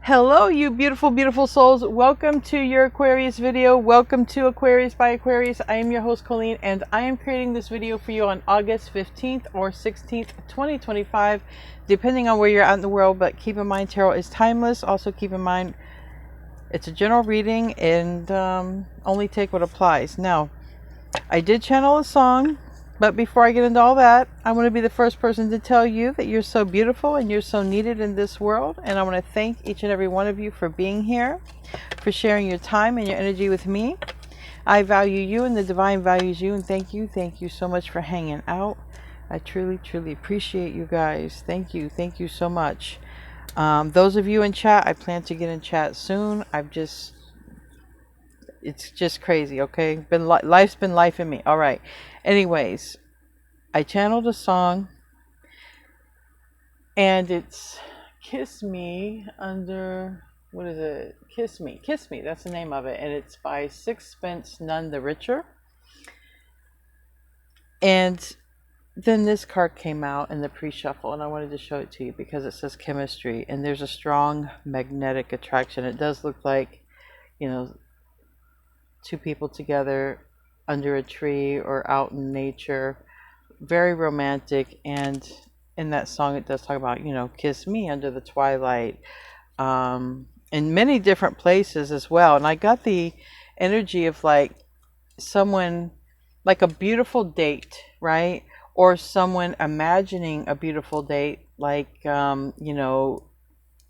Hello, you beautiful, beautiful souls. Welcome to your Aquarius video. Welcome to Aquarius by Aquarius. I am your host, Colleen, and I am creating this video for you on August 15th or 16th, 2025, depending on where you're at in the world. But keep in mind, tarot is timeless. Also, keep in mind, it's a general reading and only take what applies. Now, I did channel a song. But before I get into all that, I want to be the first person to tell you that you're so beautiful and you're so needed in this world. And I want to thank each and every one of you for being here, for sharing your time and your energy with me. I value you and the divine values you. And thank you so much for hanging out. I truly, truly appreciate you guys. Thank you so much. Those of you in chat, I plan to get in chat soon. It's just crazy, okay? Life's been life in me. All right. Anyways, I channeled a song, and it's Kiss Me under, what is it? Kiss Me. That's the name of it. And it's by Sixpence None the Richer. And then this card came out in the pre-shuffle, and I wanted to show it to you because it says chemistry, and there's a strong magnetic attraction. It does look like, you know, two people together under a tree or out in nature. Very romantic. And in that song it does talk about, you know, kiss me under the twilight, in many different places as well. And I got the energy of like someone, like a beautiful date, right? Or someone imagining a beautiful date, like you know,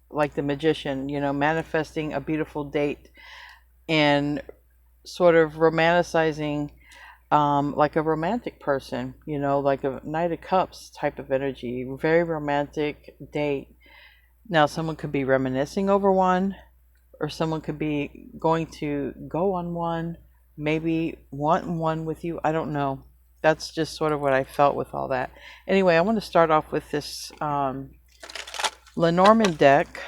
like the magician, you know, manifesting a beautiful date and sort of romanticizing, like a romantic person, you know, like a Knight of Cups type of energy, very romantic date. Now, someone could be reminiscing over one, or someone could be going to go on one, maybe want one with you. I don't know. That's just sort of what I felt with all that. Anyway, I want to start off with this Lenormand deck.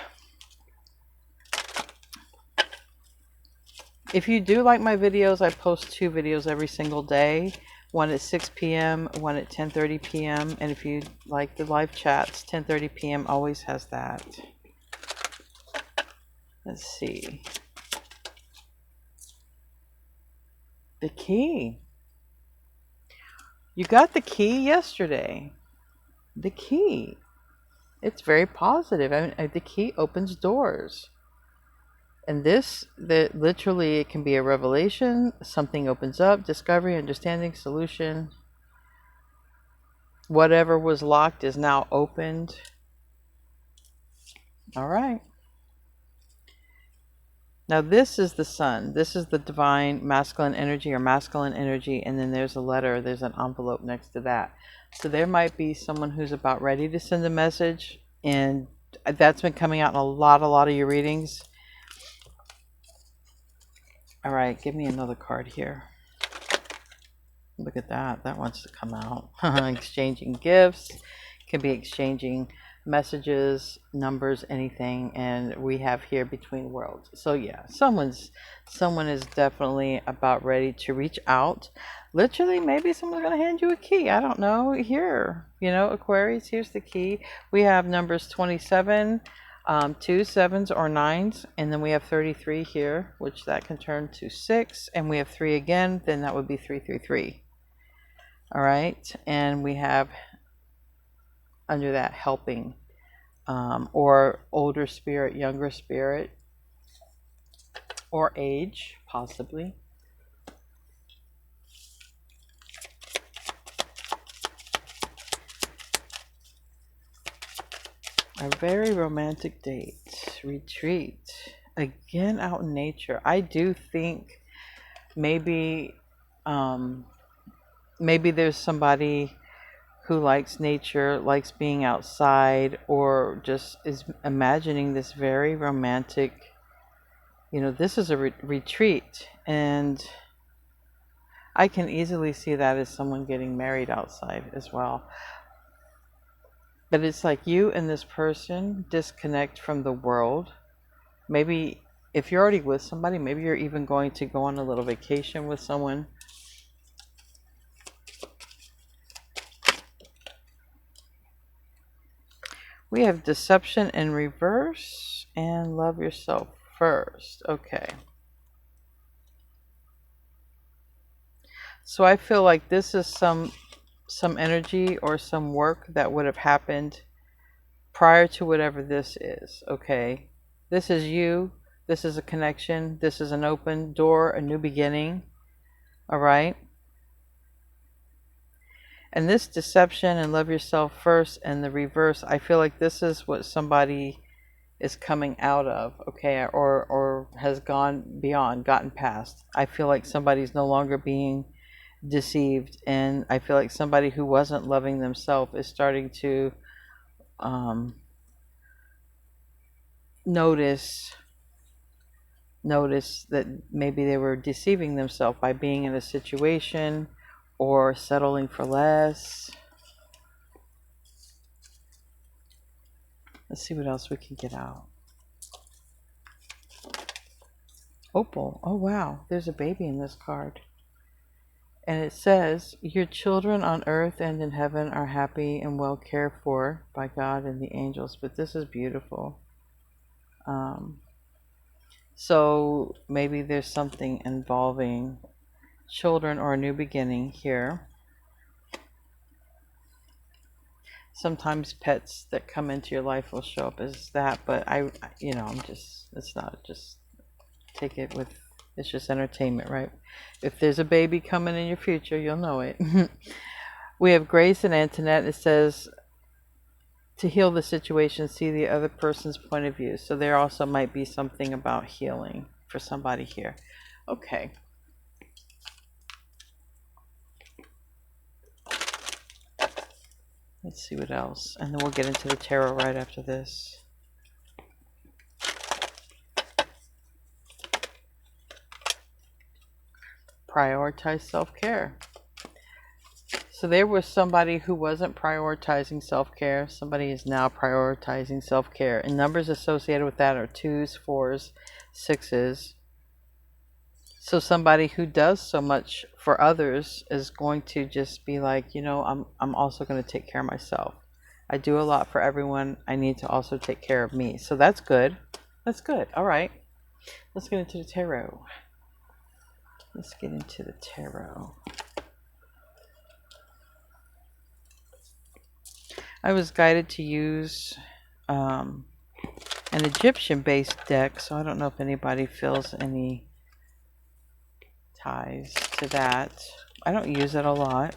If you do like my videos, I post 2 videos every single day. One at 6 p.m., one at 10:30 p.m. And if you like the live chats, 10:30 p.m. always has that. Let's see. The key. You got the key yesterday. The key. It's very positive. I mean, the key opens doors. And literally, it can be a revelation. Something opens up, discovery, understanding, solution. Whatever was locked is now opened. All right. Now this is the sun. This is the divine masculine energy or masculine energy. And then there's a letter. There's an envelope next to that. So there might be someone who's about ready to send a message. And that's been coming out in a lot of your readings. All right, give me another card here. Look at that. That wants to come out. Exchanging gifts. Can be exchanging messages, numbers, anything. And we have here between worlds. So yeah, someone is definitely about ready to reach out. Literally, maybe someone's going to hand you a key. I don't know. Here, you know, Aquarius, here's the key. We have numbers 27, 2 7s or 9s, and then we have 33 here, which that can turn to 6, and we have 3 again, then that would be 333. All right, and we have under that helping, or older spirit, younger spirit, or age, possibly. A very romantic date, retreat, again out in nature. I do think maybe there's somebody who likes nature, likes being outside, or just is imagining this very romantic, you know, this is a retreat. And I can easily see that as someone getting married outside as well. But it's like you and this person disconnect from the world. Maybe if you're already with somebody, maybe you're even going to go on a little vacation with someone. We have deception in reverse And love yourself first. Okay. So I feel like this is some energy or some work that would have happened prior to whatever this is. Okay. This is you. This is a connection. This is an open door, a new beginning. All right. And this deception and love yourself first and the reverse, I feel like this is what somebody is coming out of, okay, or has gone beyond, gotten past. I feel like somebody's no longer being deceived, and I feel like somebody who wasn't loving themselves is starting to notice that maybe they were deceiving themselves by being in a situation or settling for less. Let's see what else we can get out. Opal. Oh wow, there's a baby in this card. And it says, your children on earth and in heaven are happy and well cared for by God and the angels. But this is beautiful. So maybe there's something involving children or a new beginning here. Sometimes pets that come into your life will show up as that, but I'm just, it's not just, take it with, it's just entertainment, right? If there's a baby coming in your future, you'll know it. We have Grace and Antoinette. It says, to heal the situation, see the other person's point of view. So there also might be something about healing for somebody here. Okay. Let's see what else. And then we'll get into the tarot right after this. Prioritize self-care. So there was somebody who wasn't prioritizing self-care. Somebody is now prioritizing self-care. And numbers associated with that are 2s, 4s, 6s. So somebody who does so much for others is going to just be like, I'm also going to take care of myself. I do a lot for everyone. I need to also take care of me. So that's good. That's good. All right. Let's get into the tarot. Let's get into the tarot. I was guided to use an Egyptian-based deck, so I don't know if anybody feels any ties to that. I don't use it a lot.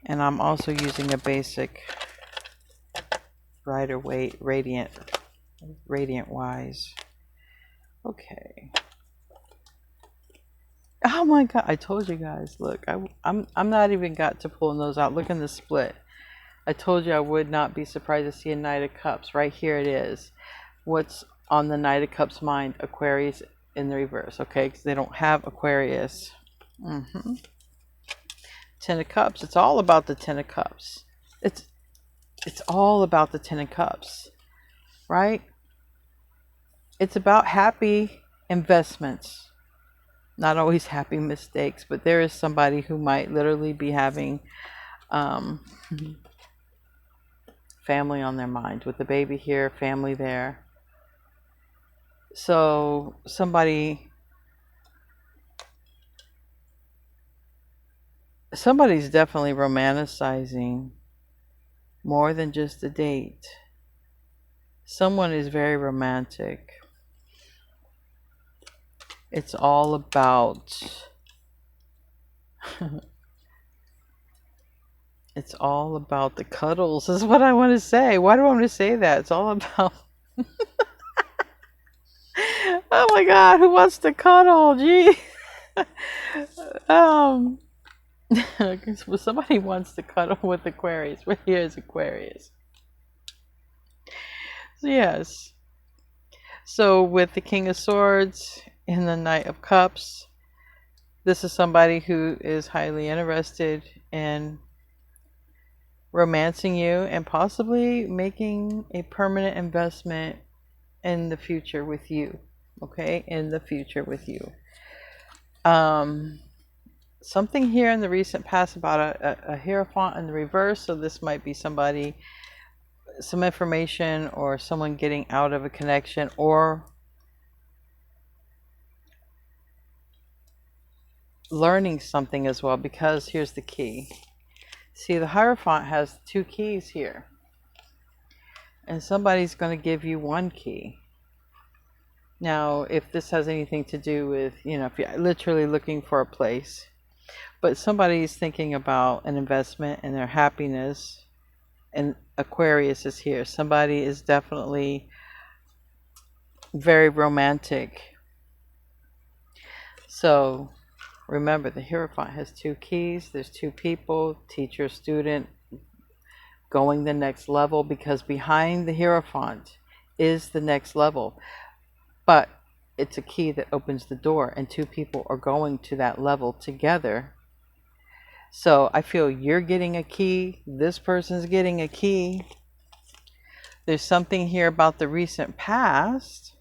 And I'm also using a basic Rider-Waite Radiant Wise. Okay. Oh my god, I told you guys, look, I'm not even got to pulling those out. Look in the split. I told you I would not be surprised to see a Knight of Cups. Right here it is. What's on the Knight of Cups mind? Aquarius in the reverse, okay? Because they don't have Aquarius. Ten of Cups. It's all about the Ten of Cups. It's all about the Ten of Cups, right? It's about happy investments. Not always happy mistakes, but there is somebody who might literally be having family on their mind, with the baby here, family there. So somebody's definitely romanticizing more than just a date. Someone is very romantic. It's all about it's all about the cuddles is what I want to say. Why do I want to say that? It's all about oh my god, who wants to cuddle? Gee. Somebody wants to cuddle with Aquarius. Well, here's Aquarius. So yes. So with the King of Swords and the Knight of Cups, this is somebody who is highly interested in romancing you and possibly making a permanent investment in the future with you. Okay, in the future with you. Something here in the recent past about a Hierophant in the reverse. So this might be somebody some information or someone getting out of a connection or learning something as well, because here's the key. See, the Hierophant has 2 keys here, and somebody's going to give you 1 key. Now, if this has anything to do with, if you're literally looking for a place, but somebody's thinking about an investment and their happiness, and Aquarius is here. Somebody is definitely very romantic. So remember, the Hierophant has 2 keys. There's 2 people, teacher, student, going the next level, because behind the Hierophant is the next level. But it's a key that opens the door, and 2 people are going to that level together. So I feel you're getting a key. This person's getting a key. There's something here about the recent past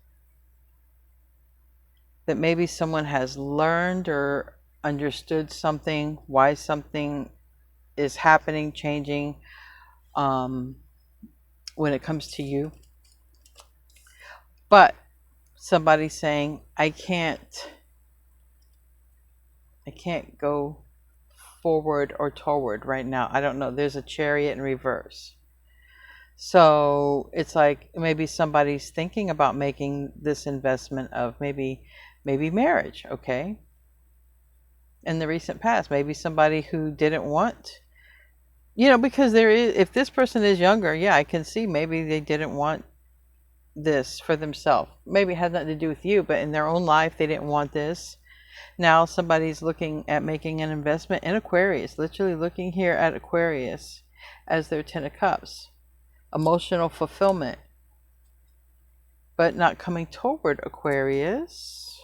that maybe someone has learned or understood something, why something is happening, changing when it comes to you. But somebody's saying, I can't go forward or toward right now. I don't know. There's a Chariot in reverse. So it's like maybe somebody's thinking about making this investment of maybe marriage, okay? In the recent past, maybe somebody who didn't want, because there is, if this person is younger, yeah, I can see maybe they didn't want this for themselves. Maybe it had nothing to do with you, but in their own life, they didn't want this. Now somebody's looking at making an investment in Aquarius, literally looking here at Aquarius as their 10 of Cups. Emotional fulfillment, but not coming toward Aquarius,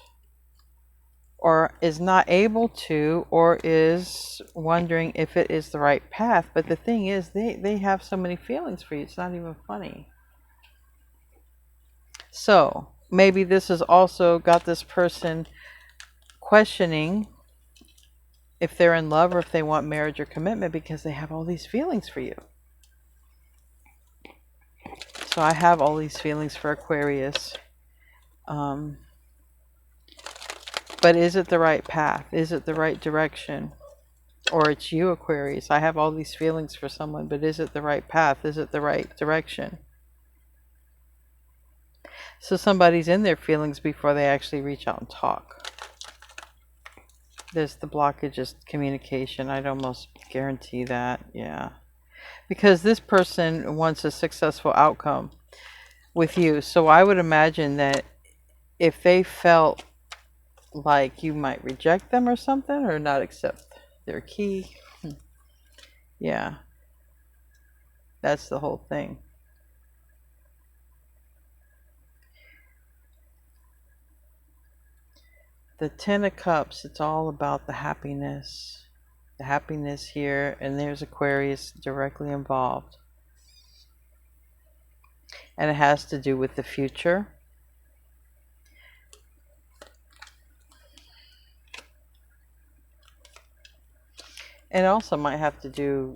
or is not able to, or is wondering if it is the right path. But the thing is, they have so many feelings for you, it's not even funny. So maybe this has also got this person questioning if they're in love or if they want marriage or commitment, because they have all these feelings for you. So I have all these feelings for Aquarius. But is it the right path? Is it the right direction? Or it's you, Aquarius. I have all these feelings for someone, but is it the right path? Is it the right direction? So somebody's in their feelings before they actually reach out and talk. There's the blockage is communication. I'd almost guarantee that, yeah. Because this person wants a successful outcome with you. So I would imagine that if they felt like you might reject them or something, or not accept their key, yeah, that's the whole thing. The 10 of Cups, it's all about the happiness. The happiness here, and there's Aquarius directly involved. And it has to do with the future. And it also might have to do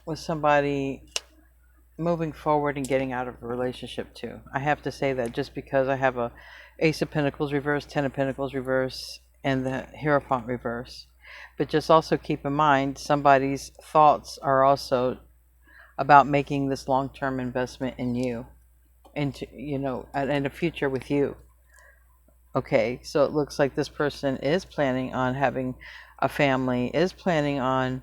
with somebody moving forward and getting out of a relationship too. I have to say that just because I have a Ace of Pentacles reverse, 10 of Pentacles reverse, and the Hierophant reverse. But just also keep in mind, somebody's thoughts are also about making this long-term investment in you, into, and a future with you. Okay, so it looks like this person is planning on having a family, is planning on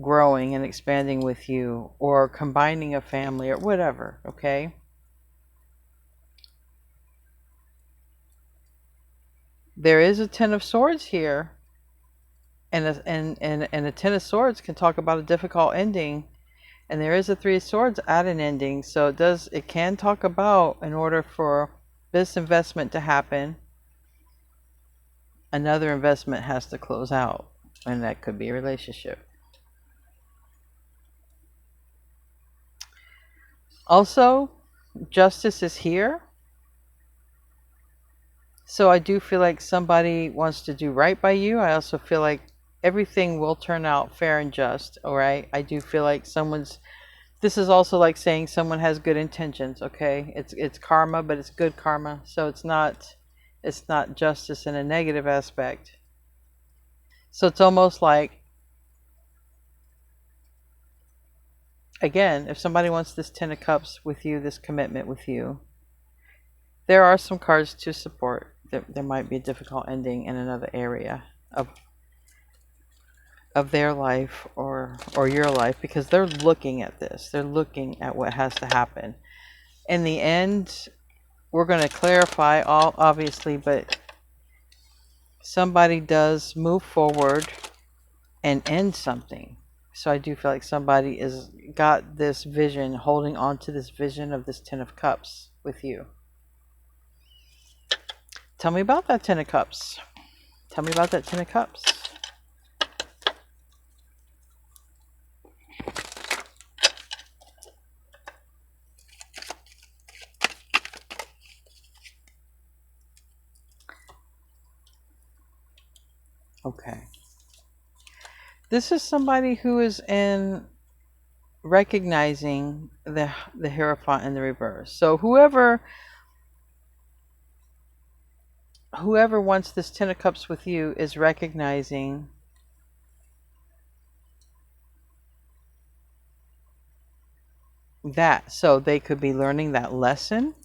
growing and expanding with you, or combining a family, or whatever, okay? There is a 10 of Swords here, and a 10 of Swords can talk about a difficult ending, and there is a 3 of Swords at an ending, so it can talk about, in order for this investment to happen, another investment has to close out, and that could be a relationship. Also, Justice is here. So I do feel like somebody wants to do right by you. I also feel like everything will turn out fair and just, all right? I do feel like This is also like saying someone has good intentions, okay? It's karma, but it's good karma. So it's not justice in a negative aspect. So it's almost like, again, if somebody wants this Ten of Cups with you, this commitment with you, there are some cards to support. There might be a difficult ending in another area of their life or your life, because they're looking at this. They're looking at what has to happen. In the end, we're going to clarify all, obviously, but somebody does move forward and end something. So I do feel like somebody is got this vision, holding on to this vision of this Ten of Cups with you. Tell me about that Ten of Cups. Tell me about that Ten of Cups. Okay. This is somebody who is in recognizing the Hierophant in the reverse. So whoever wants this Ten of Cups with you is recognizing that. So they could be learning that lesson,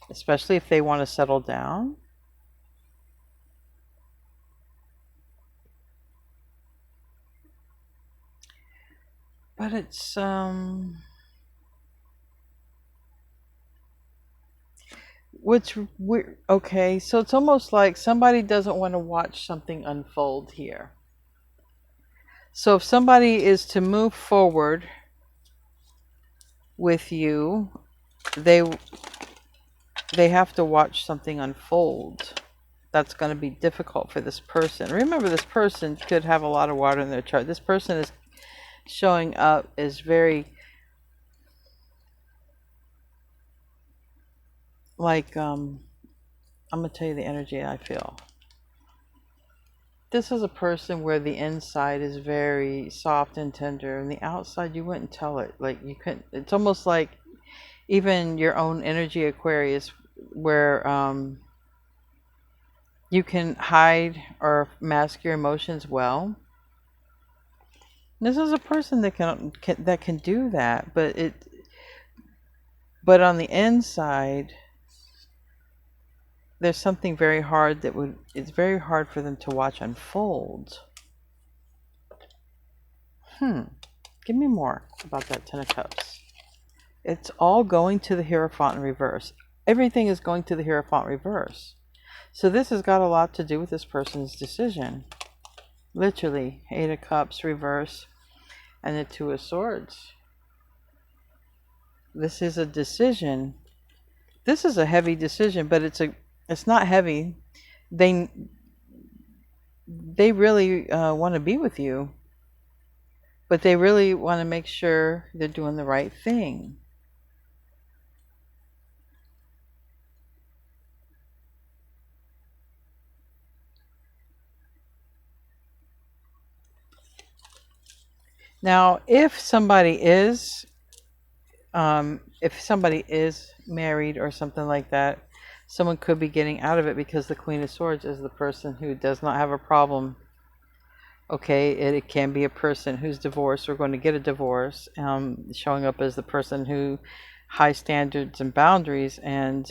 especially if they want to settle down. But it's what's weird. Okay, so it's almost like somebody doesn't want to watch something unfold here. So if somebody is to move forward with you, they have to watch something unfold. That's going to be difficult for this person. Remember, this person could have a lot of water in their chart. This person is showing up as very, like, I'm going to tell you the energy I feel. This is a person where the inside is very soft and tender, and the outside you wouldn't tell it. Like, you couldn't. It's almost like even your own energy, Aquarius, where you can hide or mask your emotions well. This is a person that can do that, but on the inside, there's something very hard it's very hard for them to watch unfold. Give me more about that Ten of Cups. It's all going to the Hierophant in reverse. Everything is going to the Hierophant reverse. So this has got a lot to do with this person's decision. Literally, Eight of Cups reverse and the Two of Swords. This is a decision. This is a heavy decision, but it's not heavy. They really want to be with you, but they really want to make sure they're doing the right thing. Now, if somebody is married or something like that, someone could be getting out of it, because the Queen of Swords is the person who does not have a problem. Okay, it can be a person who's divorced or going to get a divorce, showing up as the person who high standards and boundaries. And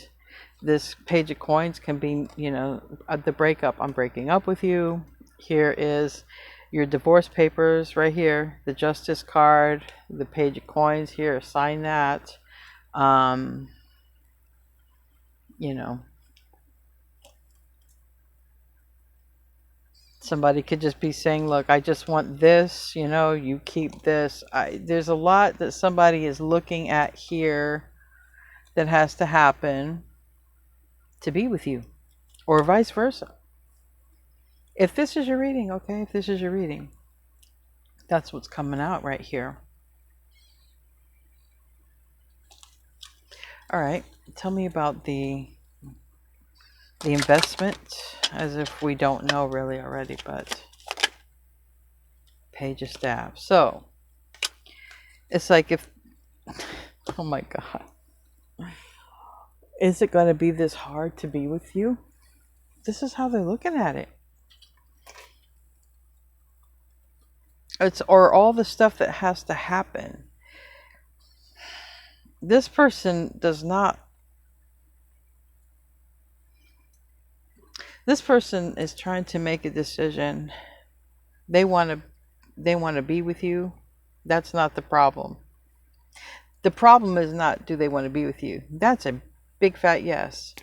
this Page of Coins can be, the breakup. I'm breaking up with you. Here is your divorce papers right here, the Justice card, the Page of Coins here, sign that. Somebody could just be saying, look, I just want this, you keep this. There's a lot that somebody is looking at here that has to happen to be with you, or vice versa. If this is your reading, okay, if this is your reading, that's what's coming out right here. All right, tell me about the investment, as if we don't know really already, but Page of Staff. So It's like if, oh my God, is it going to be this hard to be with you? This is how they're looking at it. It's, or all the stuff that has to happen. This person does not, this person is trying to make a decision. They want to be with you. That's not the problem. The problem is not, do they want to be with you? That's a big fat yes.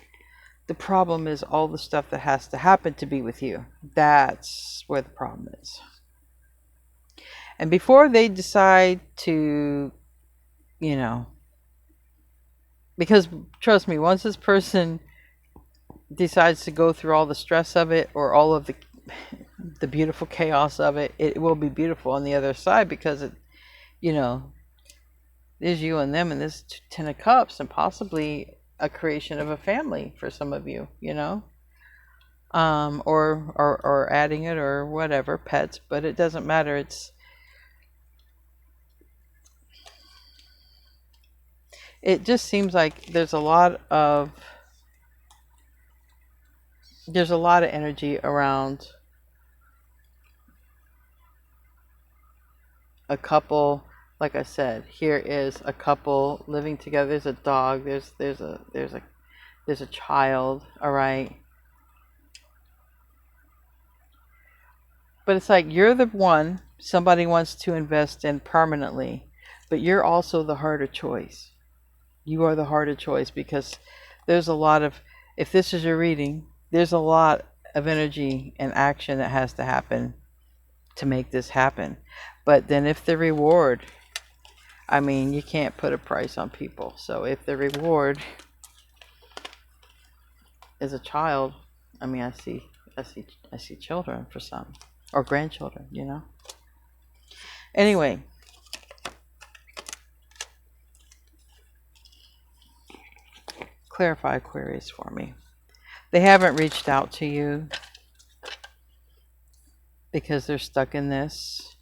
The problem is all the stuff that has to happen to be with you. That's where the problem is. And before they decide to, you know, because trust me, once this person decides to go through all the stress of it, or all of the beautiful chaos of it, it will be beautiful on the other side, because it, you know, there's you and them, and this 10 of cups, and possibly a creation of a family for some of you, you know, or adding it, or whatever, pets, but it doesn't matter. It just seems like there's a lot of energy around a couple. Like I said, here is a couple living together. There's a dog. There's a child. All right. But it's like you're the one somebody wants to invest in permanently, but you're also the harder choice. You are the harder choice, because there's a lot of, if this is your reading, there's a lot of energy and action that has to happen to make this happen. But then if the reward, I mean, you can't put a price on people. So if the reward is a child, I mean, I see children for some, or grandchildren, you know. Anyway, clarify Aquarius for me. They haven't reached out to you because they're stuck in this.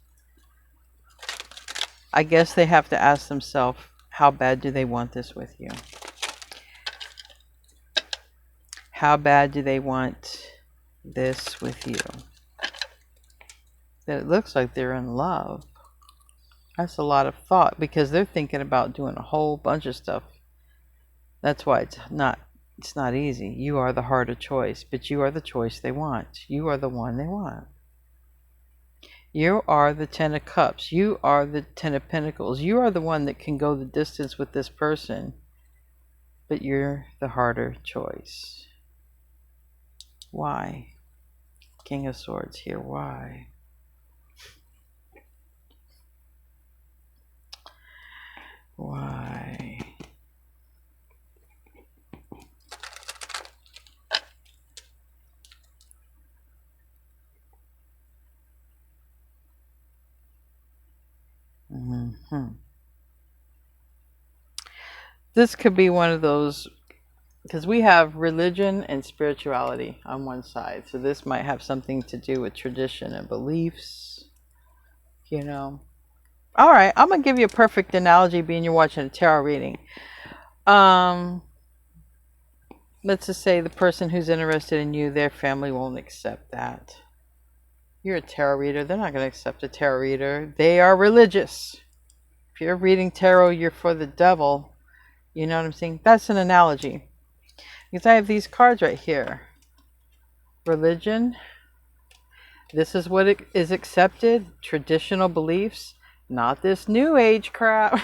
I guess they have to ask themselves, how bad do they want this with you? How bad do they want this with you? That it looks like they're in love. That's a lot of thought, because they're thinking about doing a whole bunch of stuff. That's why it's not easy. You are the harder choice, but you are the choice they want. You are the one they want. You are the 10 of Cups. You are the 10 of Pentacles. You are the one that can go the distance with this person, but you're the harder choice. Why? King of Swords here. Why? Why? This could be one of those, because we have religion and spirituality on one side. So this might have something to do with tradition and beliefs, you know. All right, I'm going to give you a perfect analogy, being you're watching a tarot reading. Let's just say the person who's interested in you, their family won't accept that. You're a tarot reader. They're not going to accept a tarot reader. They are religious. If you're reading tarot, you're for the devil. You know what I'm saying? That's an analogy. Because I have these cards right here. Religion. This is what it is accepted. Traditional beliefs. Not this new age crap.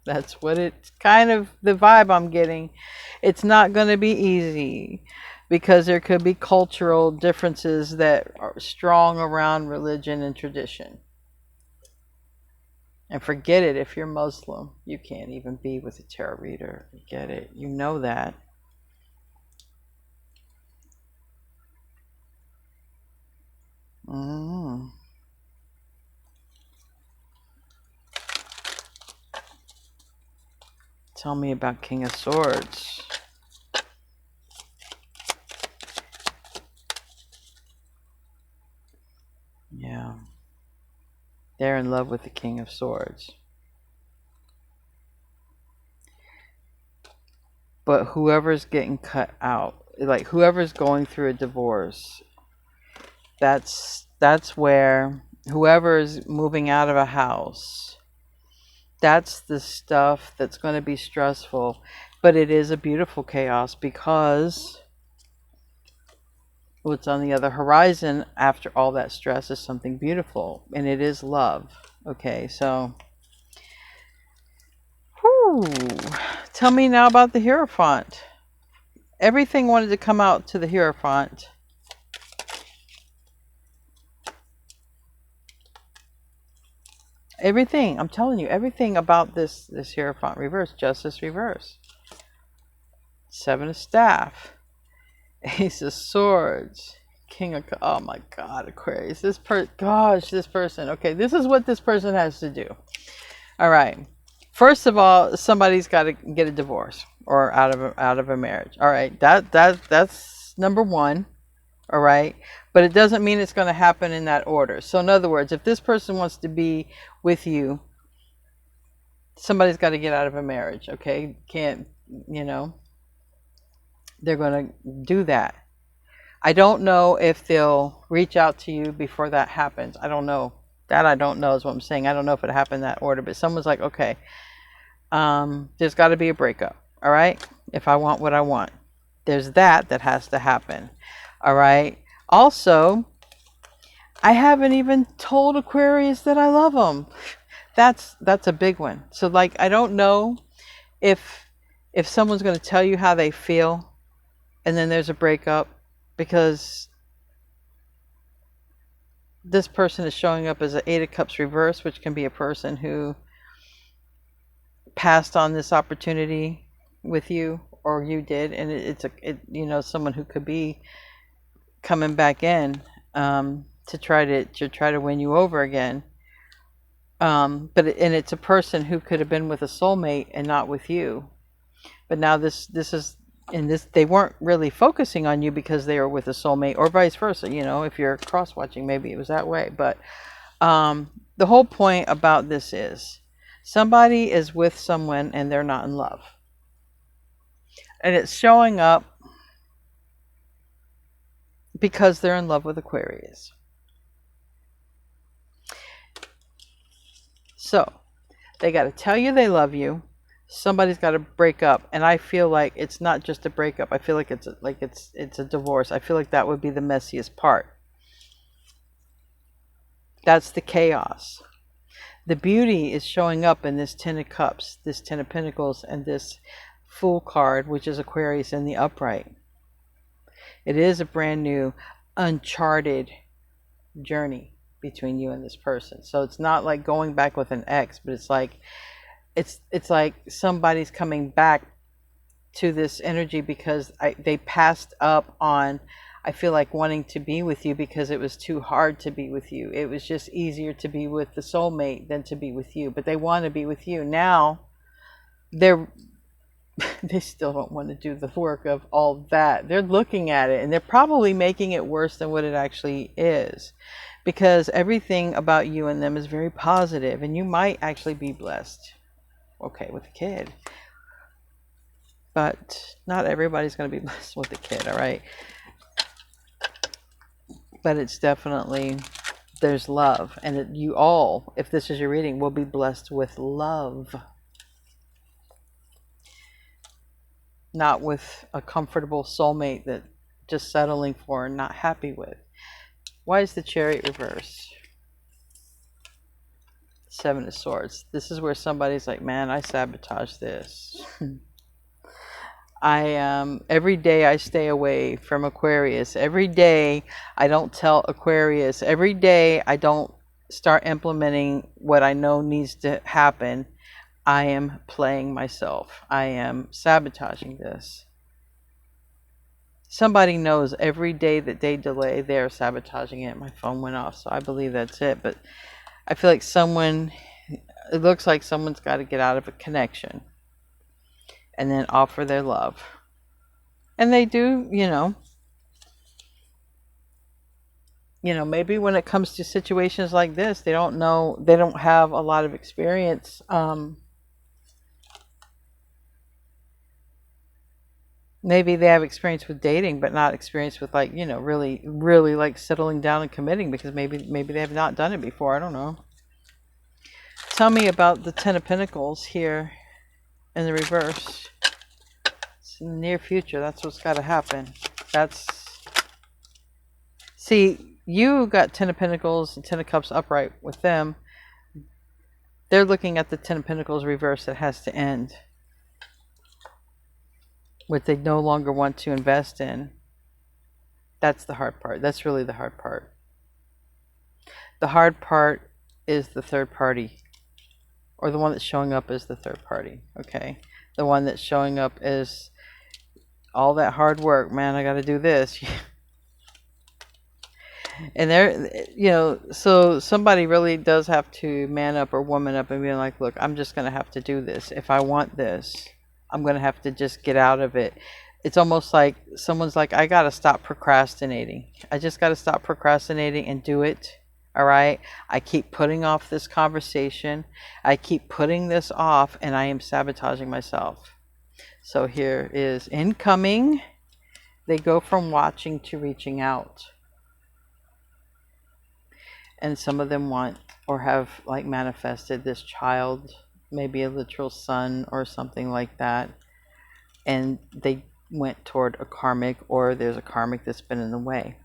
That's what it's kind of the vibe I'm getting. It's not going to be easy, because there could be cultural differences that are strong around religion and tradition. And forget it, if you're Muslim, you can't even be with a tarot reader. Forget it. You know that. Tell me about King of Swords. Yeah. They're in love with the King of Swords. But whoever's getting cut out, like whoever's going through a divorce, that's where whoever's moving out of a house, that's the stuff that's going to be stressful. But it is a beautiful chaos, because what's on the other horizon after all that stress is something beautiful, and it is love. Okay, so whew, tell me now about the Hierophant. Everything wanted to come out to the Hierophant. Everything, I'm telling you, everything about this Hierophant reverse. Justice reverse. Seven of Staff. Ace of Swords. King of... Oh my God, Aquarius. This person. Okay, this is what this person has to do. All right. First of all, somebody's got to get a divorce or out of a marriage. All right. That's number one. All right. But it doesn't mean it's going to happen in that order. So in other words, if this person wants to be with you, somebody's got to get out of a marriage. Okay. Can't, they're going to do that. I don't know if they'll reach out to you before that happens. I don't know. That I don't know is what I'm saying. I don't know if it happened in that order, but someone's like, okay, there's got to be a breakup. All right. If I want what I want, there's that has to happen. All right. Also, I haven't even told Aquarius that I love them. That's a big one. So like, I don't know if someone's going to tell you how they feel and then there's a breakup, because this person is showing up as an Eight of Cups reverse, which can be a person who passed on this opportunity with you, or you did, and it's someone who could be coming back in to try to win you over again. But it's a person who could have been with a soulmate and not with you. But now this is in this, they weren't really focusing on you because they were with a soulmate, or vice versa. If you're cross watching, maybe it was that way. But the whole point about this is somebody is with someone and they're not in love, and it's showing up because they're in love with Aquarius. So they got to tell you they love you. Somebody's got to break up, and I feel like it's not just a breakup. I feel like it's a divorce. I feel like that would be the messiest part. That's the chaos. The beauty is showing up in this Ten of Cups, this Ten of Pentacles, and this Fool card, which is Aquarius in the upright. It is a brand new, uncharted journey between you and this person. So it's not like going back with an ex, but it's like somebody's coming back to this energy because they passed up on, I feel like, wanting to be with you because it was too hard to be with you. It was just easier to be with the soulmate than to be with you, but they want to be with you. Now they still don't want to do the work of all that. They're looking at it and they're probably making it worse than what it actually is, because everything about you and them is very positive, and you might actually be blessed, okay, with a kid. But not everybody's going to be blessed with a kid, all right? But it's definitely, there's love. And you all, if this is your reading, will be blessed with love. Not with a comfortable soulmate that just settling for and not happy with. Why is the Chariot reverse? Seven of Swords. This is where somebody's like, man, I sabotaged this. Every day I stay away from Aquarius. Every day I don't tell Aquarius. Every day I don't start implementing what I know needs to happen. I am playing myself. I am sabotaging this. Somebody knows every day that they delay, they're sabotaging it. My phone went off, so I believe that's it. But I feel like it looks like someone's got to get out of a connection and then offer their love. And they do, maybe when it comes to situations like this, they don't know, they don't have a lot of experience Maybe they have experience with dating, but not experience with, like, really, really, like, settling down and committing, because maybe they have not done it before. I don't know. Tell me about the Ten of Pentacles here in the reverse. It's in the near future. That's what's got to happen. See, you got Ten of Pentacles and Ten of Cups upright with them. They're looking at the Ten of Pentacles reverse that has to end, what they no longer want to invest in. That's the hard part. That's really the hard part. The hard part is the third party, or the one that's showing up as the third party, okay? The one that's showing up is all that hard work, man, I got to do this. And so somebody really does have to man up or woman up and be like, look, I'm just going to have to do this. If I want this, I'm going to have to just get out of it. It's almost like someone's like, I got to stop procrastinating. I just got to stop procrastinating and do it. All right. I keep putting off this conversation. I keep putting this off, and I am sabotaging myself. So here is incoming. They go from watching to reaching out. And some of them want or have, like, manifested this child, maybe a literal son or something like that. And they went toward a karmic, or there's a karmic that's been in the way.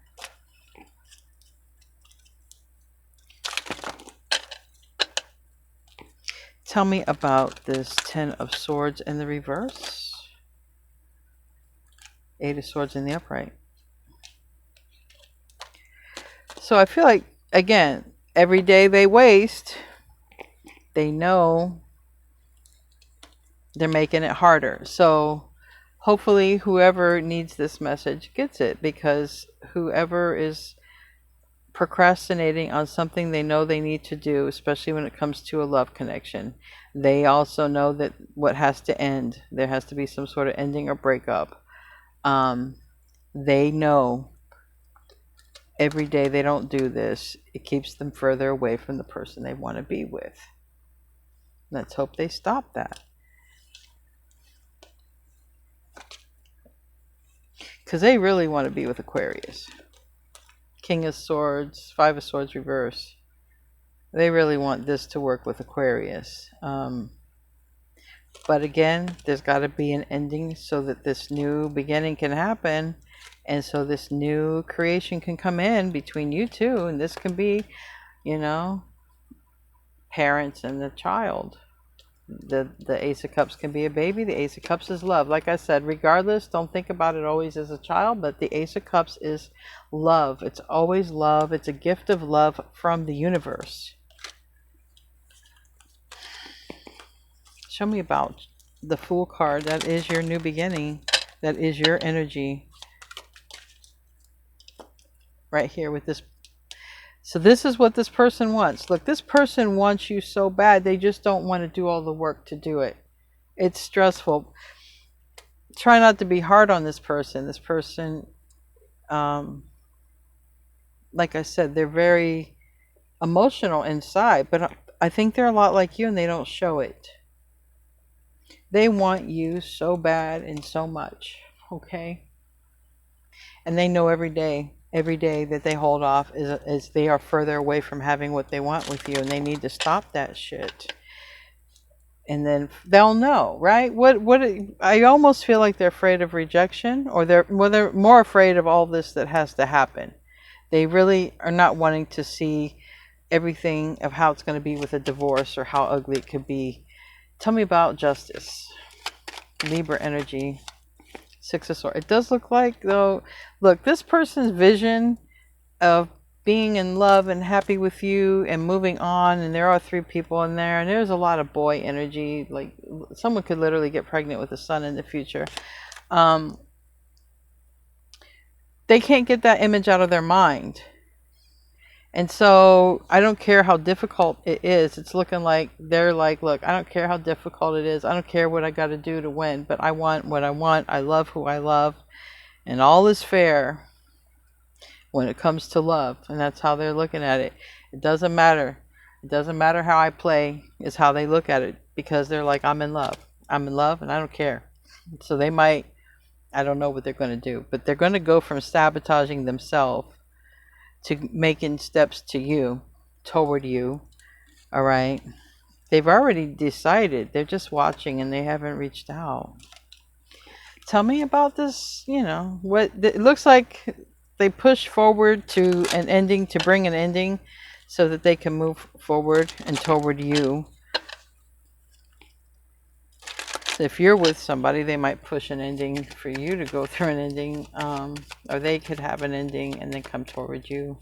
Tell me about this Ten of Swords in the reverse. Eight of Swords in the upright. So I feel like, again, every day they waste, they know they're making it harder. So hopefully whoever needs this message gets it, because whoever is procrastinating on something they know they need to do, especially when it comes to a love connection, they also know that what has to end, there has to be some sort of ending or breakup. They know every day they don't do this, it keeps them further away from the person they want to be with. Let's hope they stop that. Because they really want to be with Aquarius. King of Swords, Five of Swords reverse. They really want this to work with Aquarius. But again, there's got to be an ending so that this new beginning can happen. And so this new creation can come in between you two. And this can be, parents and the child. The Ace of Cups can be a baby. The Ace of Cups is love. Like I said, regardless, don't think about it always as a child, but the Ace of Cups is love. It's always love. It's a gift of love from the universe. Show me about the Fool card. That is your new beginning. That is your energy. Right here with this. So this is what this person wants. Look, this person wants you so bad, they just don't want to do all the work to do it. It's stressful. Try not to be hard on this person. This person, like I said, they're very emotional inside, but I think they're a lot like you and they don't show it. They want you so bad and so much, okay? And they know every day that they hold off is they are further away from having what they want with you, and they need to stop that shit. And then they'll know, right? What I almost feel like they're afraid of rejection, or they're more afraid of all this that has to happen. They really are not wanting to see everything of how it's going to be with a divorce or how ugly it could be. Tell me about justice. Libra energy. Six of Swords. It does look like, though, look, this person's vision of being in love and happy with you and moving on, and there are 3 people in there, and there's a lot of boy energy. Like, someone could literally get pregnant with a son in the future. They can't get that image out of their mind. And so I don't care how difficult it is. It's looking like they're like, look, I don't care how difficult it is. I don't care what I got to do to win, but I want what I want. I love who I love. And all is fair when it comes to love. And that's how they're looking at it. It doesn't matter. It doesn't matter how I play, is how they look at it. Because they're like, I'm in love. I'm in love and I don't care. So they might I don't know what they're going to do, but they're going to go from sabotaging themselves to making steps to you, toward you. All right. They've already decided. They're just watching and they haven't reached out. Tell me about this, what it looks like. They push forward to an ending, to bring an ending so that they can move forward and toward you. So if you're with somebody, they might push an ending for you to go through an ending, or they could have an ending and then come toward you.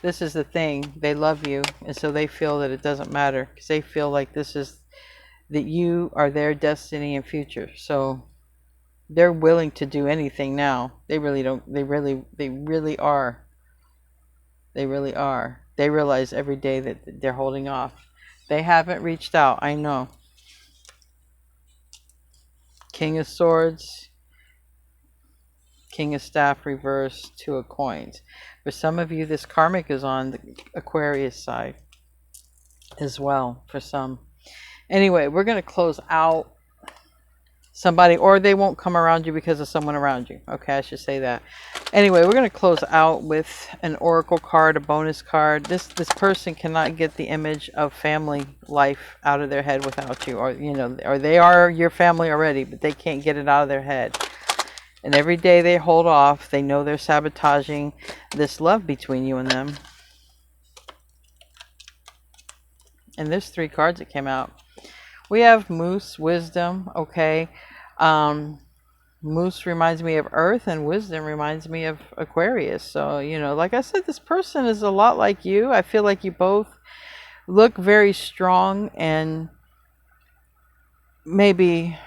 This is the thing. They love you, and so they feel that it doesn't matter because they feel like that you are their destiny and future. So they're willing to do anything now. They really don't. They really are. They really are. They realize every day that they're holding off. They haven't reached out. I know. King of Swords, King of Staff reversed, Two of Coins. For some of you, this karmic is on the Aquarius side as well. For some. Anyway, we're going to close out somebody, or they won't come around you because of someone around you. Okay, I should say that. Anyway, we're going to close out with an oracle card, a bonus card. This person cannot get the image of family life out of their head without you, or they are your family already, but they can't get it out of their head. And every day they hold off, they know they're sabotaging this love between you and them. And there's 3 cards that came out. We have Moose, Wisdom, okay. Moose reminds me of Earth, and Wisdom reminds me of Aquarius. So, like I said, this person is a lot like you. I feel like you both look very strong and maybe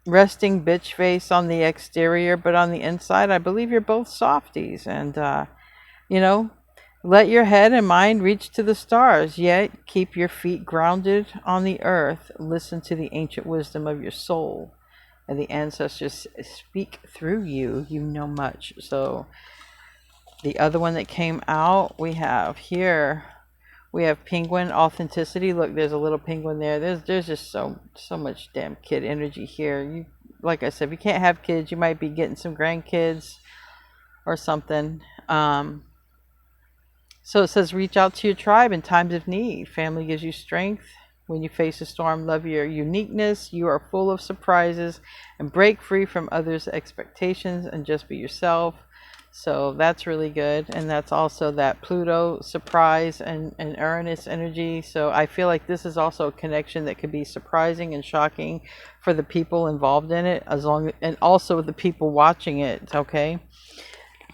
resting bitch face on the exterior, but on the inside, I believe you're both softies. And, let your head and mind reach to the stars, yet keep your feet grounded on the earth. Listen to the ancient wisdom of your soul, and the ancestors speak through you. You know much. So the other one that came out, we have penguin, authenticity. Look, there's a little penguin there. There's just so much damn kid energy here. Like I said, if you can't have kids, you might be getting some grandkids or something. So it says, reach out to your tribe in times of need. Family gives you strength when you face a storm. Love your uniqueness. You are full of surprises, and break free from others' expectations and just be yourself. So that's really good. And that's also that Pluto surprise and Uranus energy. So I feel like this is also a connection that could be surprising and shocking for the people involved in it, and also the people watching it. Okay.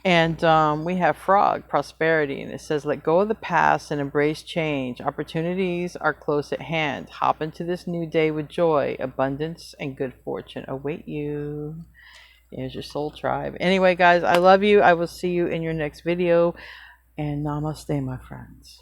And we have Frog, prosperity, and it says, let go of the past and embrace change. Opportunities are close at hand. Hop into this new day with joy. Abundance and good fortune await you. Here's your soul tribe. Anyway, guys, I love you. I will see you in your next video. And namaste, my friends.